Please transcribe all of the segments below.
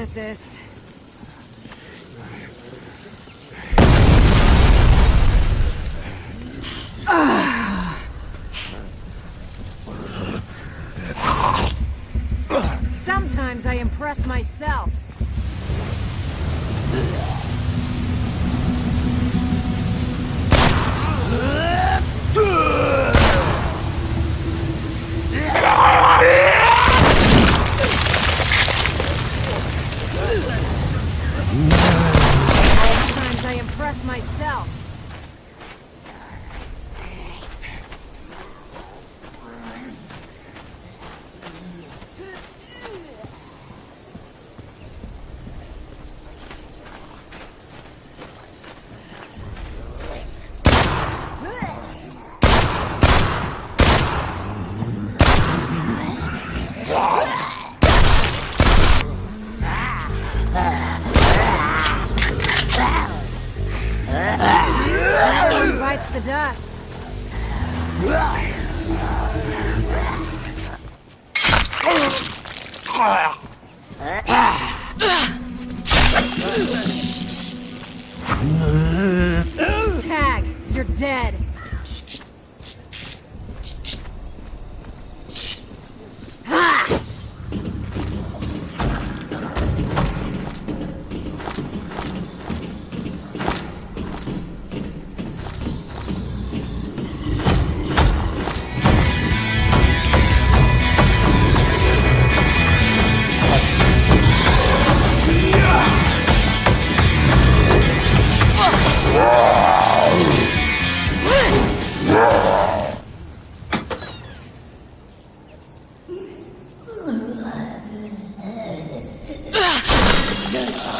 at this. Sometimes I impress myself. Sometimes I impress myself. Bites the dust. Tag, you're dead.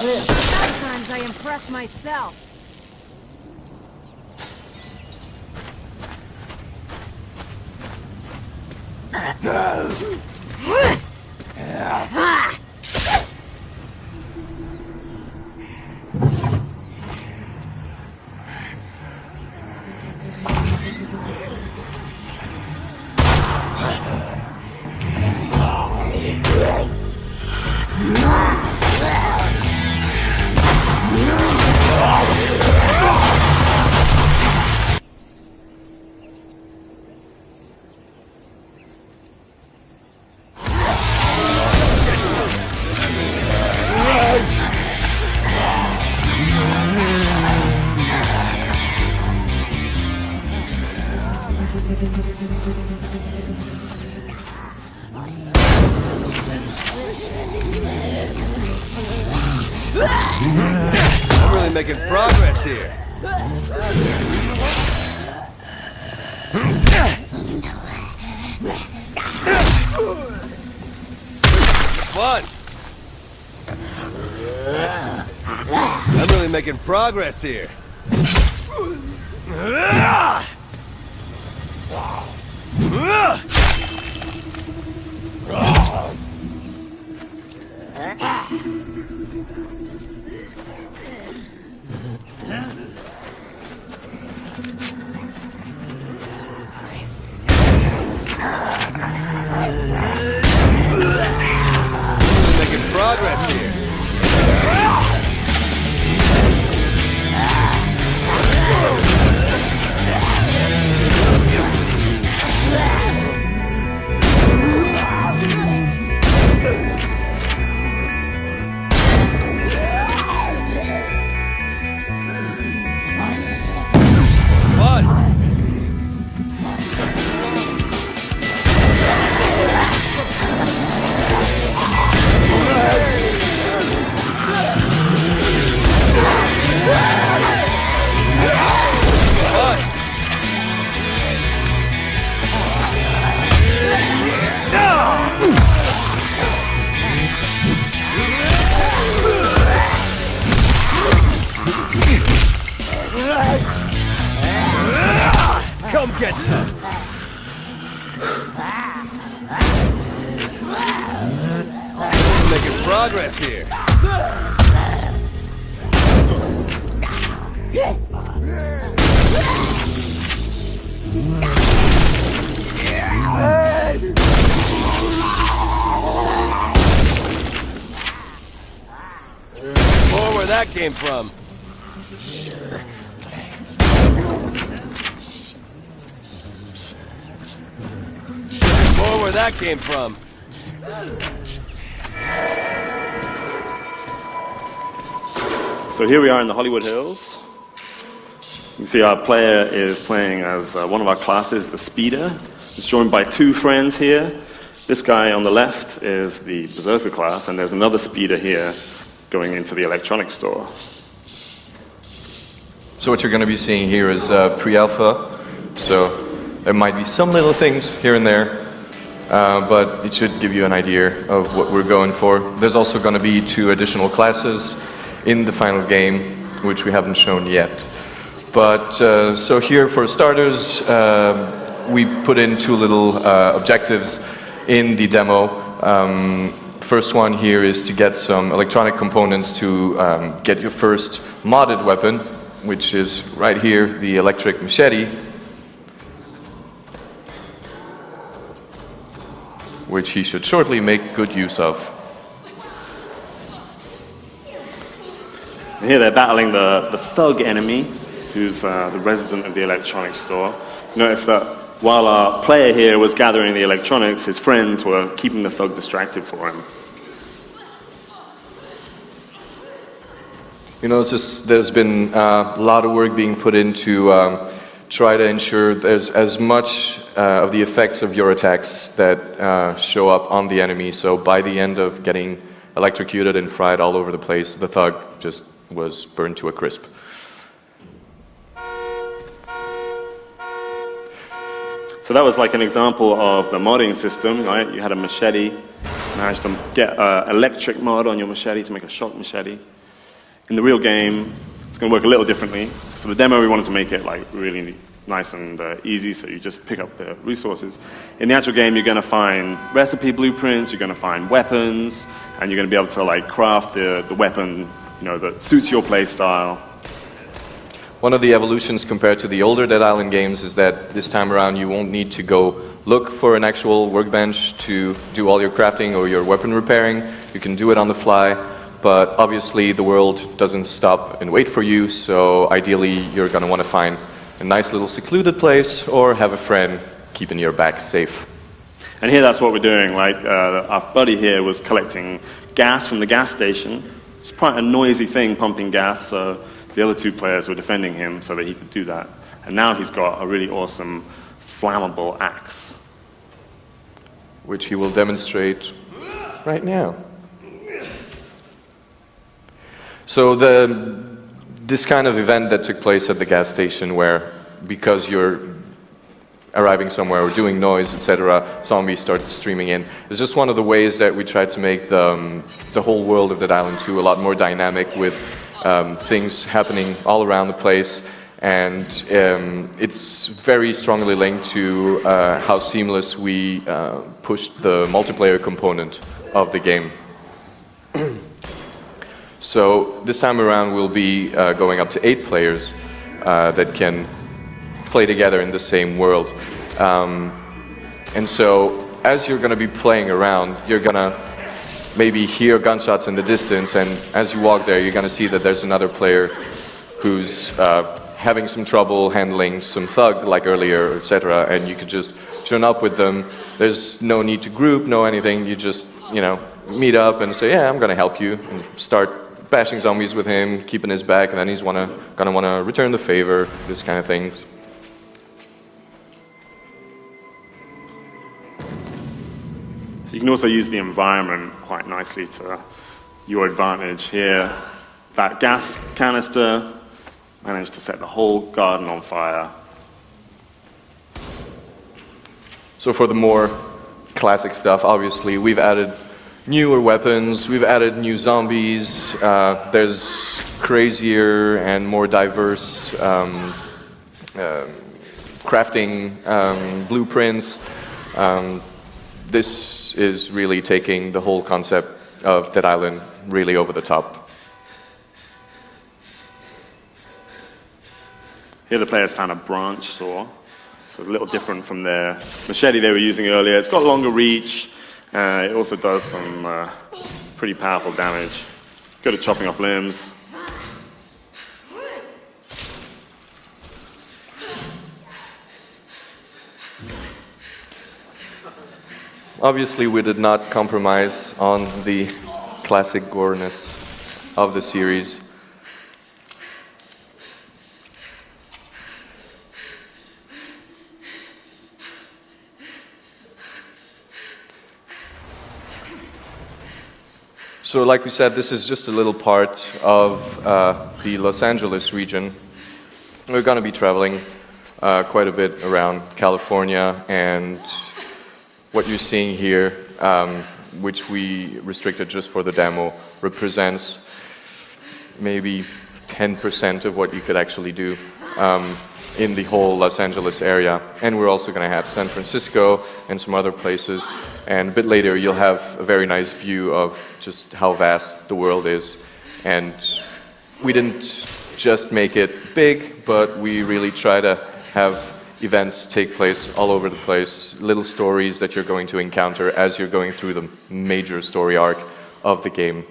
Sometimes I impress myself. I'm really making progress here. Fun. I'm really making progress here. Making progress here. Come get some! Making progress here. that came from. More where that came from. So here we are in the Hollywood Hills. You can see our player is playing as one of our classes, the Speeder. He's joined by two friends here. This guy on the left is the Berserker class, and there's another Speeder here going into the electronics store. So what you're going to be seeing here is pre-alpha. So there might be some little things here and there, but it should give you an idea of what we're going for. There's also going to be 2 additional classes in the final game, which we haven't shown yet. But so here for starters, we put in 2 little objectives in the demo. First one here is to get some electronic components to get your first modded weapon, which is right here, the electric machete, which he should shortly make good use of. And here they're battling the thug enemy, who's the resident of the electronics store. Notice that while our player here was gathering the electronics, his friends were keeping the thug distracted for him. You know, there's been a lot of work being put into try to ensure there's as much of the effects of your attacks that show up on the enemy. So by the end of getting electrocuted and fried all over the place, the thug just was burned to a crisp. So that was like an example of the modding system, right? You had a machete, managed to get an electric mod on your machete to make a shock machete. In the real game, it's going to work a little differently. For the demo, we wanted to make it like really nice and easy, so you just pick up the resources. In the actual game, you're going to find recipe blueprints, you're going to find weapons, and you're going to be able to like craft the weapon, you know, that suits your play style. One of the evolutions compared to the older Dead Island games is that this time around you won't need to go look for an actual workbench to do all your crafting or your weapon repairing. You can do it on the fly, but obviously the world doesn't stop and wait for you, so ideally you're going to want to find a nice little secluded place or have a friend keeping your back safe. And here that's what we're doing, right? Our buddy here was collecting gas from the gas station. It's quite a noisy thing, pumping gas, so the other 2 players were defending him so that he could do that. And now he's got a really awesome flammable axe, Which he will demonstrate right now. So this kind of event that took place at the gas station where, because you're arriving somewhere or doing noise, etc., zombies start streaming in, is just one of the ways that we tried to make the whole world of Dead Island 2 a lot more dynamic, with things happening all around the place. And it's very strongly linked to how seamless we pushed the multiplayer component of the game. So this time around we'll be going up to 8 players that can play together in the same world. And so as you're going to be playing around, you're going to maybe hear gunshots in the distance, and as you walk there you're going to see that there's another player who's having some trouble handling some thug like earlier, etc., and you could just join up with them. There's no need to group, no anything. You just, you know, meet up and say, yeah, I'm going to help you, and start bashing zombies with him, keeping his back, and then he's going to want to return the favor, this kind of thing. So you can also use the environment quite nicely to your advantage here. That gas canister managed to set the whole garden on fire. So for the more classic stuff, obviously, we've added newer weapons, we've added new zombies, there's crazier and more diverse crafting blueprints. This is really taking the whole concept of Dead Island really over the top. Here the players found a branch saw, so it's a little different from their machete they were using earlier. It's got longer reach, it also does some pretty powerful damage. Good at chopping off limbs. Obviously, we did not compromise on the classic goreness of the series. So like we said, this is just a little part of the Los Angeles region. We're going to be traveling quite a bit around California, and what you're seeing here, which we restricted just for the demo, represents maybe 10% of what you could actually do in the whole Los Angeles area. And we're also going to have San Francisco and some other places. And a bit later, you'll have a very nice view of just how vast the world is. And we didn't just make it big, but we really try to have events take place all over the place, little stories that you're going to encounter as you're going through the major story arc of the game.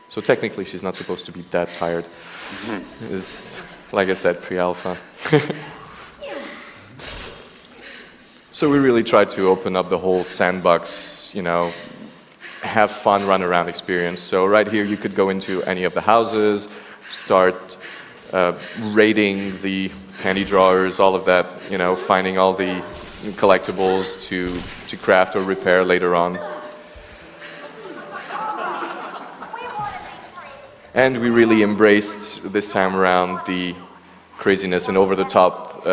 So technically, she's not supposed to be that tired. It's, like I said, pre-alpha. So we really tried to open up the whole sandbox, you know, have fun, run around experience. So right here, you could go into any of the houses, start raiding the candy drawers, all of that, you know, finding all the collectibles to craft or repair later on. And we really embraced this time around the craziness and over-the-top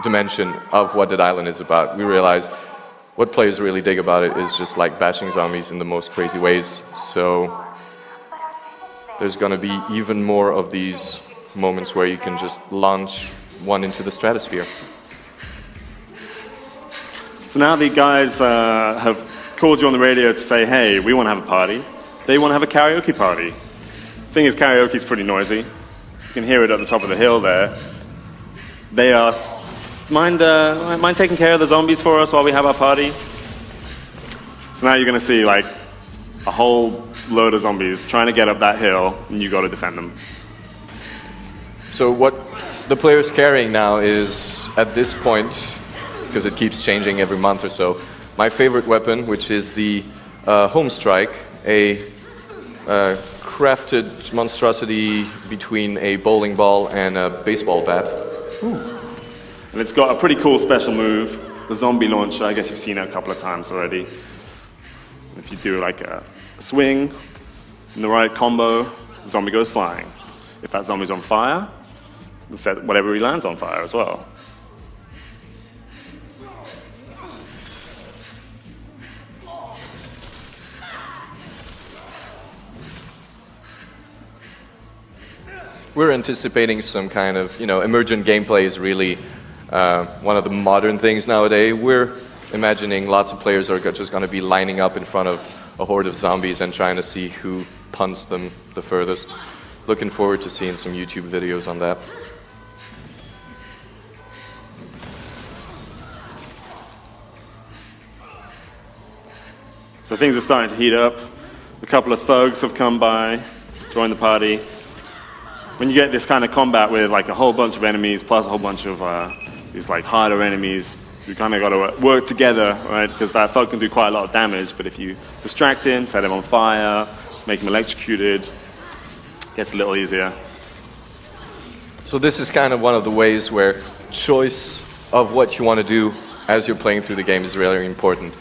dimension of what Dead Island is about. We realized what players really dig about it is just like bashing zombies in the most crazy ways. So there's going to be even more of these moments where you can just launch one into the stratosphere. So now the guys have called you on the radio to say, hey, we want to have a party. They want to have a karaoke party. Thing is, karaoke's pretty noisy. You can hear it at the top of the hill there. They asked, mind taking care of the zombies for us while we have our party? So now you're going to see like a whole load of zombies trying to get up that hill, and you got to defend them. So what the player's carrying now is, at this point, because it keeps changing every month or so, my favorite weapon, which is the home strike, a crafted monstrosity between a bowling ball and a baseball bat. Ooh. And it's got a pretty cool special move, the zombie launcher. I guess you've seen it a couple of times already. If you do like a swing in the right combo, the zombie goes flying. If that zombie's on fire, it'll set whatever he lands on fire as well. We're anticipating some kind of, you know, emergent gameplay is really one of the modern things nowadays. We're imagining lots of players are just going to be lining up in front of a horde of zombies and trying to see who punts them the furthest. Looking forward to seeing some YouTube videos on that. So things are starting to heat up. A couple of thugs have come by, joined the party. When you get this kind of combat with like a whole bunch of enemies plus a whole bunch of these like harder enemies, you kind of got to work together, right? Because that thug can do quite a lot of damage, but if you distract him, set him on fire, make him electrocuted, it gets a little easier. So this is kind of one of the ways where choice of what you want to do as you're playing through the game is really important.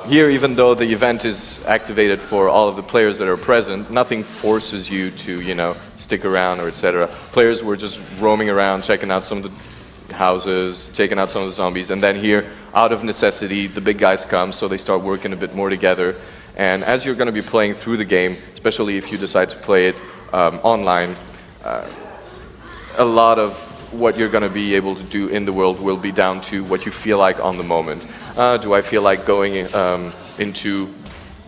Here, even though the event is activated for all of the players that are present, nothing forces you to, you know, stick around or etc. Players were just roaming around, checking out some of the houses, taking out some of the zombies, and then here, out of necessity, the big guys come, so they start working a bit more together. And as you're going to be playing through the game, especially if you decide to play it online, a lot of what you're going to be able to do in the world will be down to what you feel like on the moment. Do I feel like going into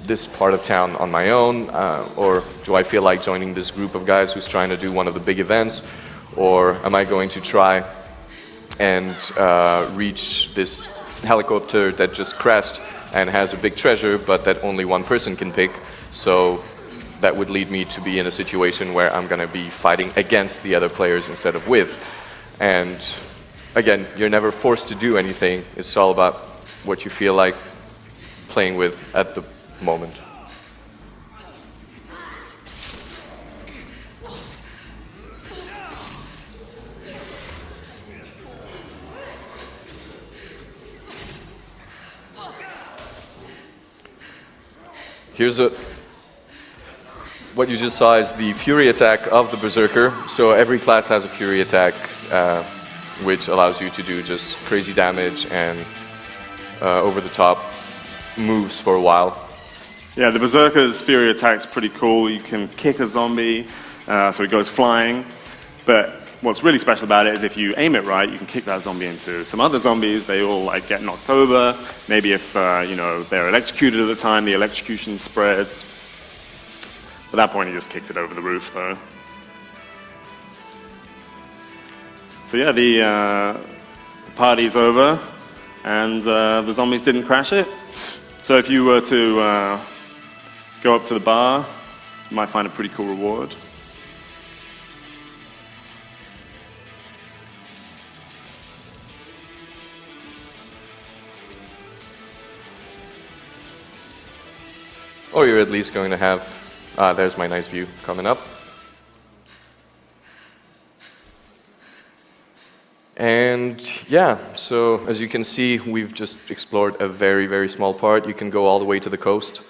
this part of town on my own? Or do I feel like joining this group of guys who's trying to do one of the big events? Or am I going to try and reach this helicopter that just crashed and has a big treasure, but that only one person can pick? So that would lead me to be in a situation where I'm going to be fighting against the other players instead of with. And again, you're never forced to do anything. It's all about what you feel like playing with at the moment. Here's what you just saw is the Fury attack of the Berserker. So every class has a Fury attack, which allows you to do just crazy damage and over-the-top moves for a while. Yeah, the Berserker's Fury attack's pretty cool. You can kick a zombie, so he goes flying. But what's really special about it is if you aim it right, you can kick that zombie into some other zombies. They all like get knocked over. Maybe if you know, they're electrocuted at the time, the electrocution spreads. At that point, he just kicked it over the roof, though. So yeah, the party's over, and the zombies didn't crash it. So if you were to go up to the bar, you might find a pretty cool reward. Or you're at least going to have, there's my nice view coming up. And yeah, so as you can see, we've just explored a very, very small part. You can go all the way to the coast.